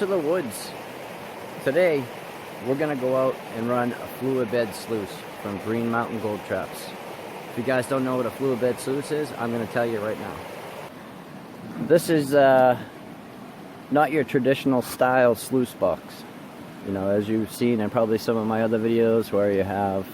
To the woods. Today we're gonna go out and run a fluid bed sluice from Green Mountain Gold Traps. If you guys don't know what a fluid bed sluice is, I'm gonna tell you right now. This is not your traditional style sluice box. You know, as you've seen in probably some of my other videos where you have,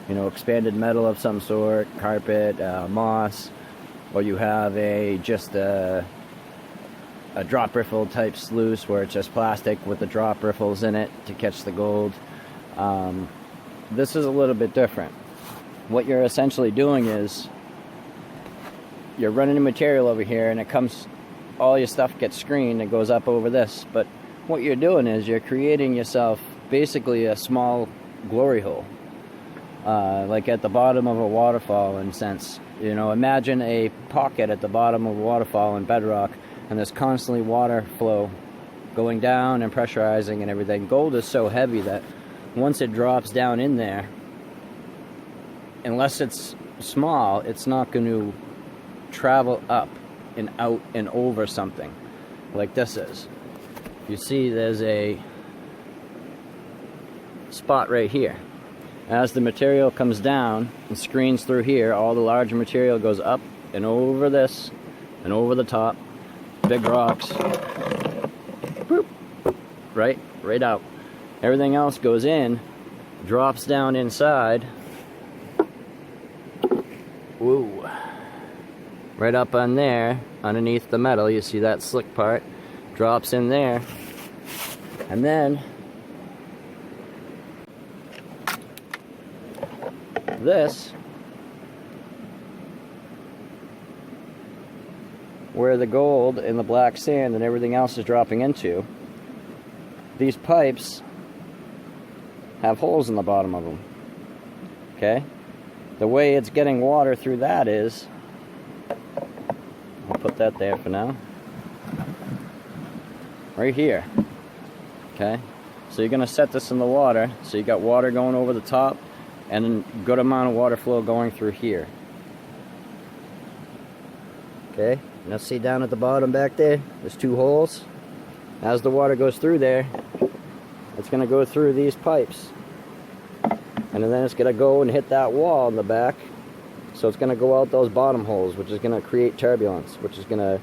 you know, expanded metal of some sort, carpet, moss, or you have just a drop riffle type sluice where it's just plastic with the drop riffles in it to catch the gold. This is a little bit different. What you're essentially doing is you're running the material over here, and it comes, all your stuff gets screened and goes up over this. But what you're doing is you're creating yourself basically a small glory hole, like at the bottom of a waterfall in a sense. You know, imagine a pocket at the bottom of a waterfall in bedrock, and there's constantly water flow going down and pressurizing and everything. Gold is so heavy that once it drops down in there, unless it's small, it's not going to travel up and out and over something like this is. You see there's a spot right here. As the material comes down and screens through here, all the larger material goes up and over this and over the top. Big rocks, boop, right out. Everything else goes in, drops down inside, woo, right up on there, underneath the metal. You see that slick part, drops in there, and then this, where the gold and the black sand and everything else is dropping into, these pipes have holes in the bottom of them. Okay? The way it's getting water through that is, I'll put that there for now, right here. Okay? So you're going to set this in the water, so you got water going over the top and a good amount of water flow going through here. Okay? Now see down at the bottom back there, there's two holes. As the water goes through there, it's going to go through these pipes. And then it's going to go and hit that wall in the back. So it's going to go out those bottom holes, which is going to create turbulence, which is going to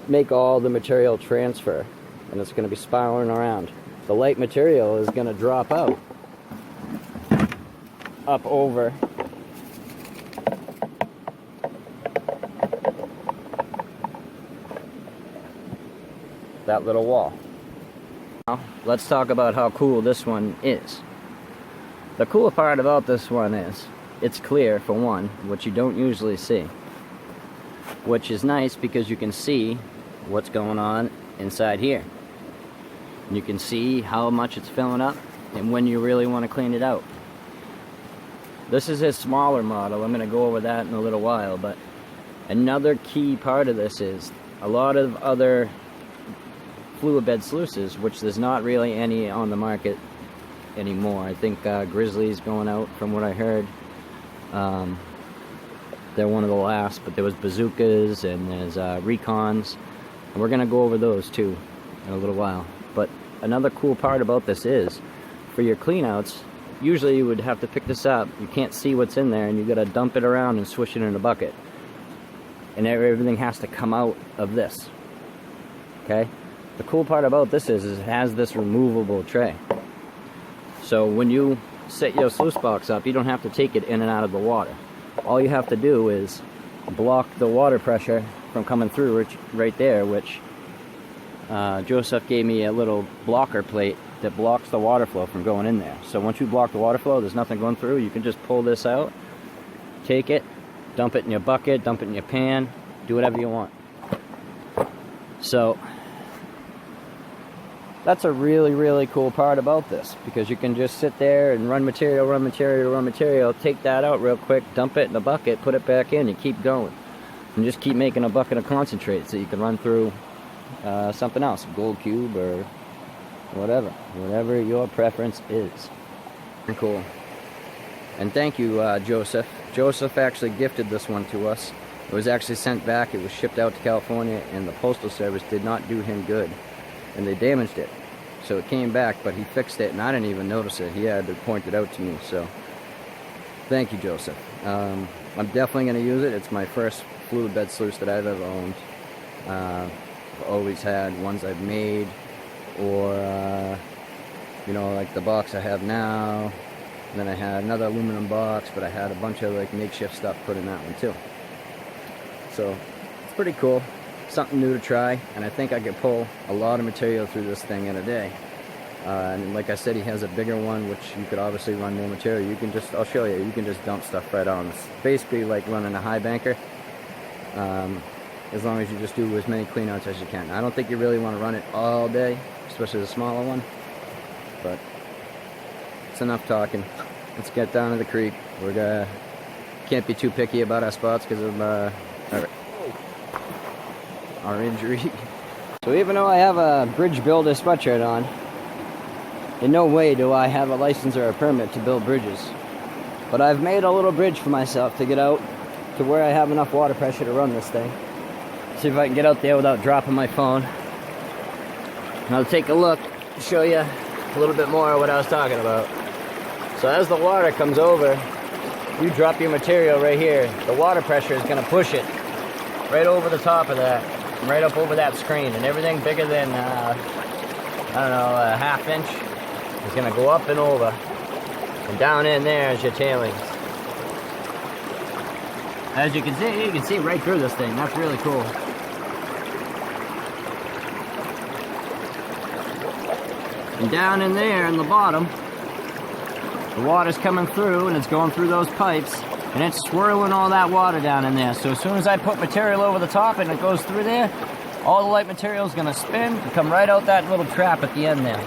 make all the material transfer. And it's going to be spiraling around. The light material is going to drop out up over that little wall. Now, let's talk about how cool this one is. The cool part about this one is it's clear, for one, which you don't usually see, which is nice because you can see what's going on inside here. And you can see how much it's filling up and when you really want to clean it out. This is his smaller model. I'm going to go over that in a little while, but another key part of this is a lot of other fluid bed sluices, which there's not really any on the market anymore. I think Grizzly's going out from what I heard. They're one of the last, but there was Bazookas and there's Recons, and we're going to go over those too in a little while. But another cool part about this is, for your cleanouts, usually you would have to pick this up, you can't see what's in there, and you got to dump it around and swish it in a bucket. And everything has to come out of this. Okay? The cool part about this is it has this removable tray. So when you set your sluice box up, you don't have to take it in and out of the water. All you have to do is block the water pressure from coming through right there, which Joseph gave me a little blocker plate that blocks the water flow from going in there. So once you block the water flow, there's nothing going through. You can just pull this out, take it, dump it in your bucket, dump it in your pan, do whatever you want. So that's a really, really cool part about this, because you can just sit there and run material, take that out real quick, dump it in a bucket, put it back in, and keep going. And just keep making a bucket of concentrate so you can run through something else, a gold cube or whatever your preference is. Cool. And thank you, Joseph. Joseph actually gifted this one to us. It was actually sent back. It was shipped out to California, and the Postal Service did not do him good. and they damaged it. So it came back, but he fixed it, and I didn't even notice it. He had to point it out to me, so thank you, Joseph. I'm definitely going to use it. It's my first fluid bed sluice that I've ever owned. I've always had ones I've made, or you know, like the box I have now. And then I had another aluminum box, but I had a bunch of like makeshift stuff put in that one too. So it's pretty cool, something new to try, and I think I could pull a lot of material through this thing in a day. And like I said, he has a bigger one, which you could obviously run more material. You can just, I'll show you, you can just dump stuff right on. It's basically like running a high banker, as long as you just do as many cleanouts as you can. I don't think you really want to run it all day, especially the smaller one, but it's enough talking. Let's get down to the creek. We're can't be too picky about our spots because of our injury. So even though I have a bridge builder sweatshirt on, in no way do I have a license or a permit to build bridges. But I've made a little bridge for myself to get out to where I have enough water pressure to run this thing. See if I can get out there without dropping my phone. And I'll take a look to show you a little bit more of what I was talking about. So as the water comes over, you drop your material right here. The water pressure is going to push it right over the top of that, right up over that screen, and everything bigger than, I don't know, a ½ inch is going to go up and over. And down in there is your tailings. As you can see right through this thing. That's really cool. And down in there in the bottom, the water's coming through and it's going through those pipes and it's swirling all that water down in there. So as soon as I put material over the top and it goes through there, all the light material is going to spin and come right out that little trap at the end there.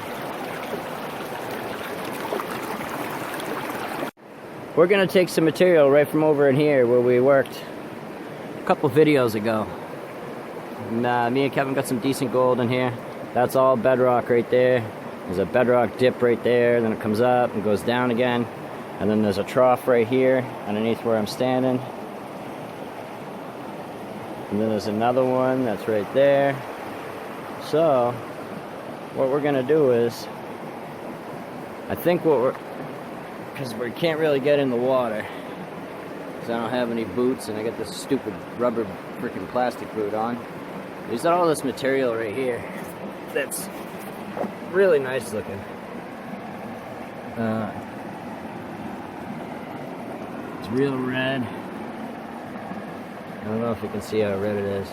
We're going to take some material right from over in here where we worked a couple videos ago. And, me and Kevin got some decent gold in here. That's all bedrock right there. There's a bedrock dip right there, then it comes up and goes down again. And then there's a trough right here underneath where I'm standing. And then there's another one that's right there. So, what we're gonna do is, I think because we can't really get in the water, because I don't have any boots and I got this stupid rubber freaking plastic boot on. There's all this material right here that's really nice looking. It's real red. I don't know if you can see how red it is,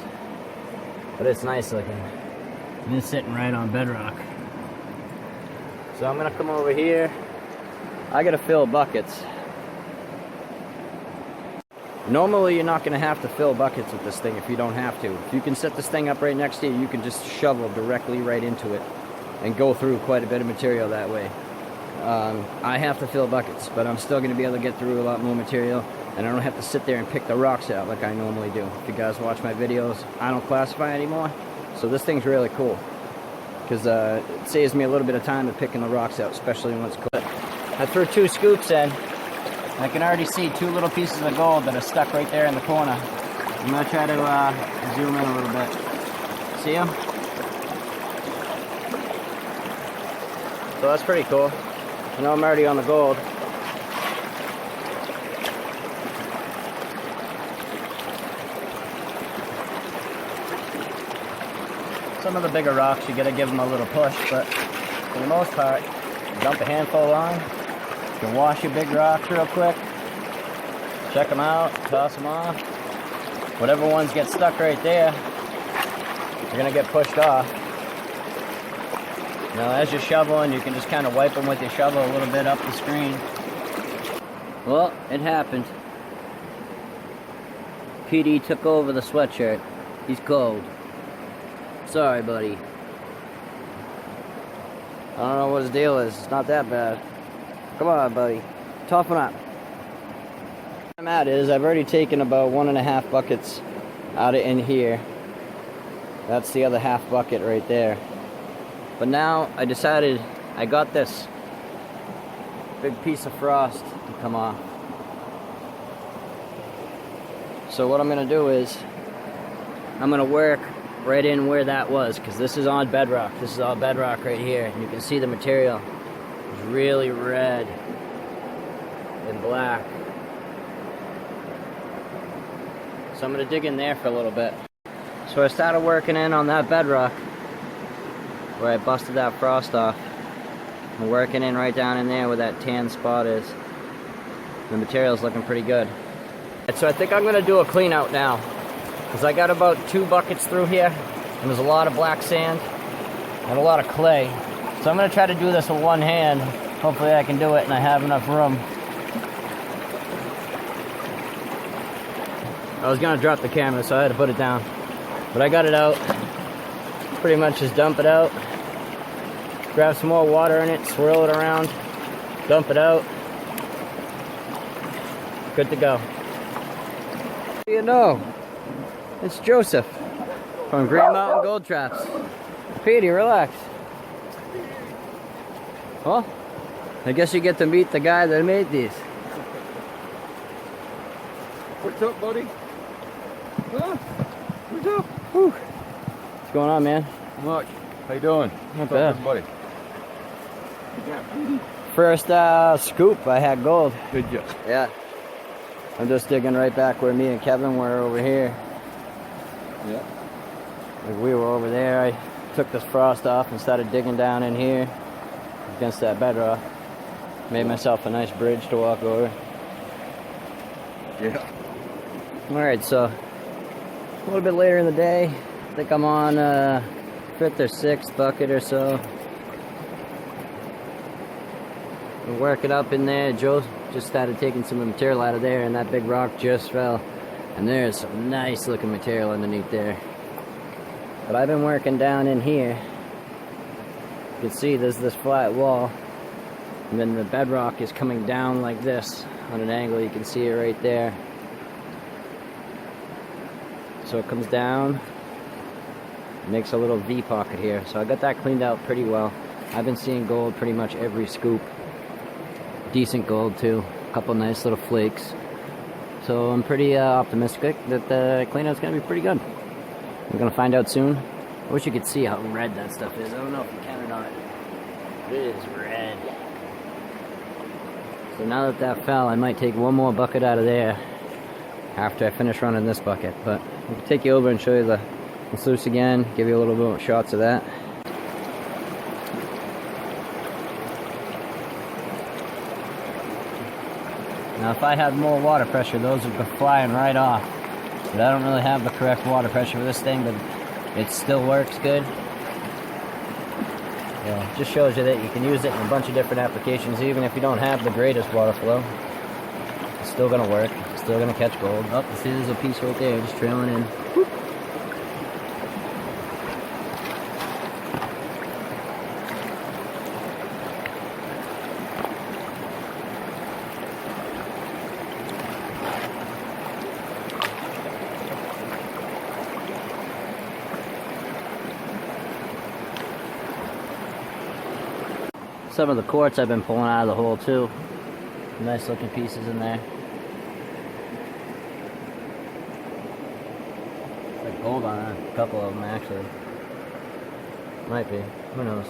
but it's nice looking. And it's sitting right on bedrock. So I'm gonna come over here. I gotta fill buckets. Normally you're not gonna have to fill buckets with this thing if you don't have to. If you can set this thing up right next to you, you can just shovel directly right into it and go through quite a bit of material that way. I have to fill buckets, but I'm still going to be able to get through a lot more material, and I don't have to sit there and pick the rocks out like I normally do. If you guys watch my videos, I don't classify anymore, so this thing's really cool, because it saves me a little bit of time of picking the rocks out, especially when it's cold. I threw 2 scoops in. I can already see 2 little pieces of gold that are stuck right there in the corner. I'm going to try to zoom in a little bit. See them? So that's pretty cool. I know I'm already on the gold. Some of the bigger rocks, you gotta give them a little push, but for the most part, dump a handful on. You can wash your big rocks real quick. Check them out, toss them off. Whatever ones get stuck right there, you're gonna get pushed off. Now, as you're shoveling, you can just kind of wipe them with your shovel a little bit up the screen. Well, it happened. PD took over the sweatshirt. He's cold. Sorry, buddy. I don't know what his deal is. It's not that bad. Come on, buddy. Toughen up. What I'm at is, I've already taken about 1.5 buckets out of in here. That's the other half bucket right there. But now I decided I got this big piece of frost to come off. So what I'm going to do is I'm going to work right in where that was, because this is on bedrock. This is all bedrock right here, and you can see the material is really red and black. So I'm going to dig in there for a little bit. So I started working in on that bedrock where I busted that frost off. I'm working in right down in there where that tan spot is. The material's looking pretty good. And so I think I'm going to do a clean out now, because I got about 2 buckets through here, and there's a lot of black sand and a lot of clay. So I'm going to try to do this with one hand. Hopefully I can do it and I have enough room. I was going to drop the camera, so I had to put it down. But I got it out. Pretty much just dump it out. Grab some more water in it, swirl it around, dump it out. Good to go. What do you know? It's Joseph from Green Mountain Gold Traps. Petey, relax. Well, I guess you get to meet the guy that made these. What's up, buddy? Huh? What's up? Whew. What's going on, man? Not much. How you doing? Not What's bad. up, everybody? First scoop, I had gold. Did you? Yeah. I'm just digging right back where me and Kevin were over here. Yeah. Like we were over there. I took this frost off and started digging down in here against that bedrock. Made myself a nice bridge to walk over. Yeah. Alright, so a little bit later in the day. I think I'm on 5th or 6th bucket or so. We're working up in there. Joe just started taking some material out of there, and that big rock just fell. And there's some nice looking material underneath there. But I've been working down in here. You can see there's this flat wall, and then the bedrock is coming down like this on an angle. You can see it right there. So it comes down, makes a little V pocket here. So I got that cleaned out pretty well. I've been seeing gold pretty much every scoop. Decent gold too, a couple nice little flakes. So I'm pretty optimistic that the cleanout's gonna be pretty good. We're gonna find out soon. I wish you could see how red that stuff is. I don't know if you can or not. It is red. So now that that fell, I might take one more bucket out of there after I finish running this bucket. But I'll take you over and show you the sluice again, give you a little bit more shots of that. Now if I had more water pressure, those would go flying right off. But I don't really have the correct water pressure for this thing, but it still works good. Yeah, it just shows you that you can use it in a bunch of different applications, even if you don't have the greatest water flow. It's still gonna work, it's still gonna catch gold. Oh, see, there's a piece right there, just trailing in. Whoop. Some of the quartz I've been pulling out of the hole too. Nice looking pieces in there. Like gold on a couple of them actually. Might be. Who knows?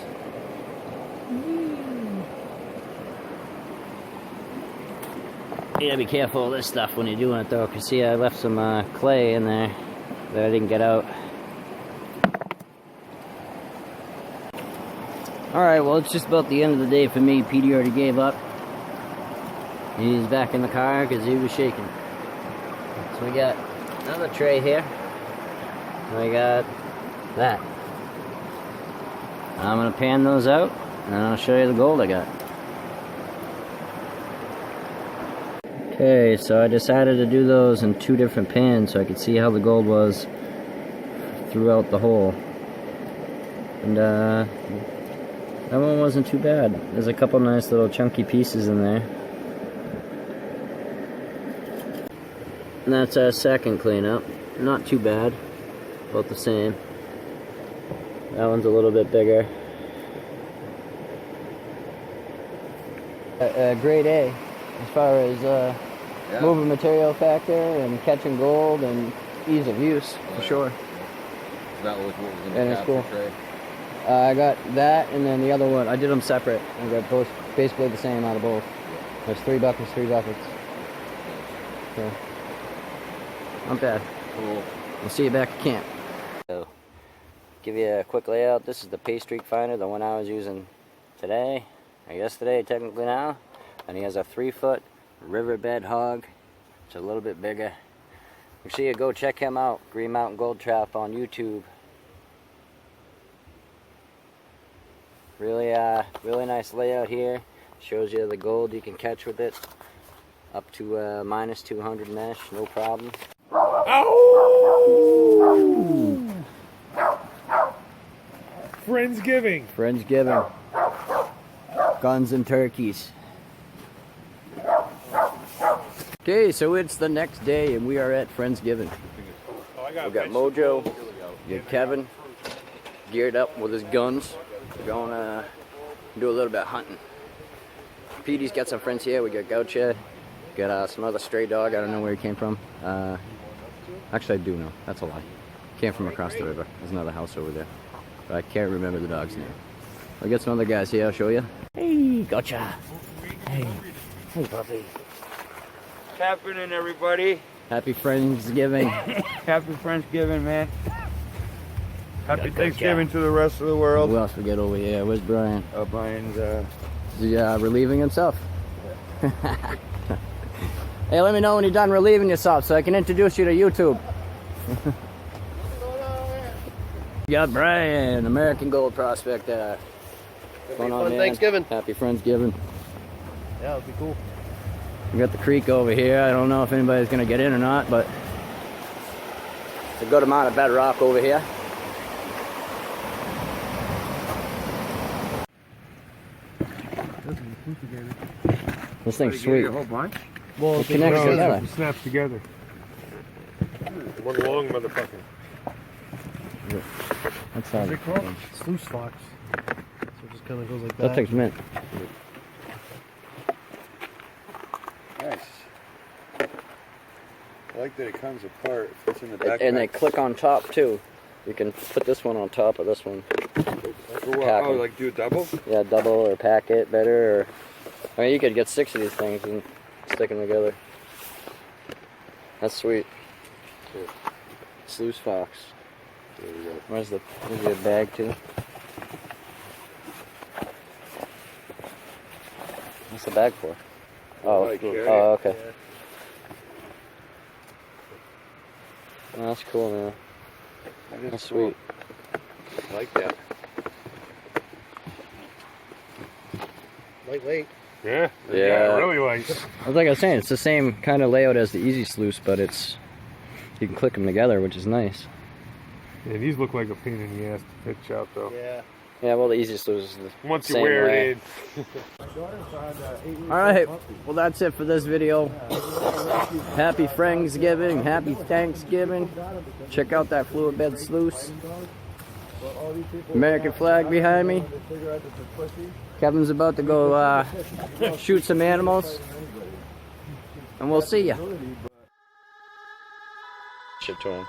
You gotta be careful of this stuff when you're doing it though, because see I left some clay in there that I didn't get out. Alright, well it's just about the end of the day for me. Petey already gave up. He's back in the car because he was shaking. So we got another tray here. And we got that. I'm going to pan those out and I'll show you the gold I got. Okay, so I decided to do those in 2 different pans so I could see how the gold was throughout the hole. And that one wasn't too bad. There's a couple nice little chunky pieces in there. And that's our second cleanup. Not too bad. Both the same. That one's a little bit bigger. Grade A as far as moving material factor and catching gold and ease of use, for sure. That was what was in the And it's capture cool. tray. I got that, and then the other one, I did them separate. I got both basically the same out of both. There's 3 buckets, 3 buckets. So, not bad. Cool. We'll see you back at camp. So, give you a quick layout. This is the paystreak finder, the one I was using today, or yesterday technically now. And he has a 3-foot riverbed hog. It's a little bit bigger. Make sure you go check him out, Green Mountain Gold Trap on YouTube. Really nice layout here. Shows you the gold you can catch with it. Up to -200 mesh, no problem. Friendsgiving. Friendsgiving. Guns and turkeys. Okay, so it's the next day and we are at Friendsgiving. We got Mojo, we got Kevin, geared up with his guns. We're going to do a little bit of hunting. Petey's got some friends here. We got Gaucha, got some other stray dog. I don't know where he came from. Actually, I do know. That's a lie. Came from across the river. There's another house over there. But I can't remember the dog's name. I got some other guys here. I'll show you. Hey, Gaucha. Hey. Hey, puppy. Happening, everybody. Happy Friendsgiving. Happy Friendsgiving, man. Happy Thanksgiving to the rest of the world. Who else we get over here? Where's Brian? Brian's Relieving himself. Hey, let me know when you're done relieving yourself so I can introduce you to YouTube. We got Brian, American Gold Prospector. What's going on, man? Thanksgiviving. Happy Friendsgiving. Yeah, it'll be cool. We got the creek over here. I don't know if anybody's gonna get in or not, but it's a good amount of bedrock over here. This thing's sweet. A whole bunch? Well, It connects together. It snaps together. One long motherfucker. That's What's it called? Sluice fox. So it just kind of goes like that. That thing's mint. Nice. I like that it comes apart. It fits in the back. And they click on top too. You can put this one on top of this one. For what? pack Oh, 'em. like do a double? Yeah, double or pack it better. Or I mean, you could get 6 of these things and stick them together. That's sweet. Sluice fox. Where's the bag too? What's the bag for? Oh, Like carry it. oh, okay. Oh, that's cool, man. That's sweet. I like that. Lightweight. Yeah. Yeah. Really light. Like I was saying, it's the same kind of layout as the Easy Sluice, but you can click them together, which is nice. Yeah, these look like a pain in the ass to pitch out though. Yeah. Yeah, well, the Easy Sluice is the Once you same wear way. it in. Alright, well that's it for this video. Happy Friendsgiving, happy Thanksgiving. Check out that fluid bed sluice. American flag behind me. Kevin's about to go shoot some animals. And we'll see ya. Shit to him.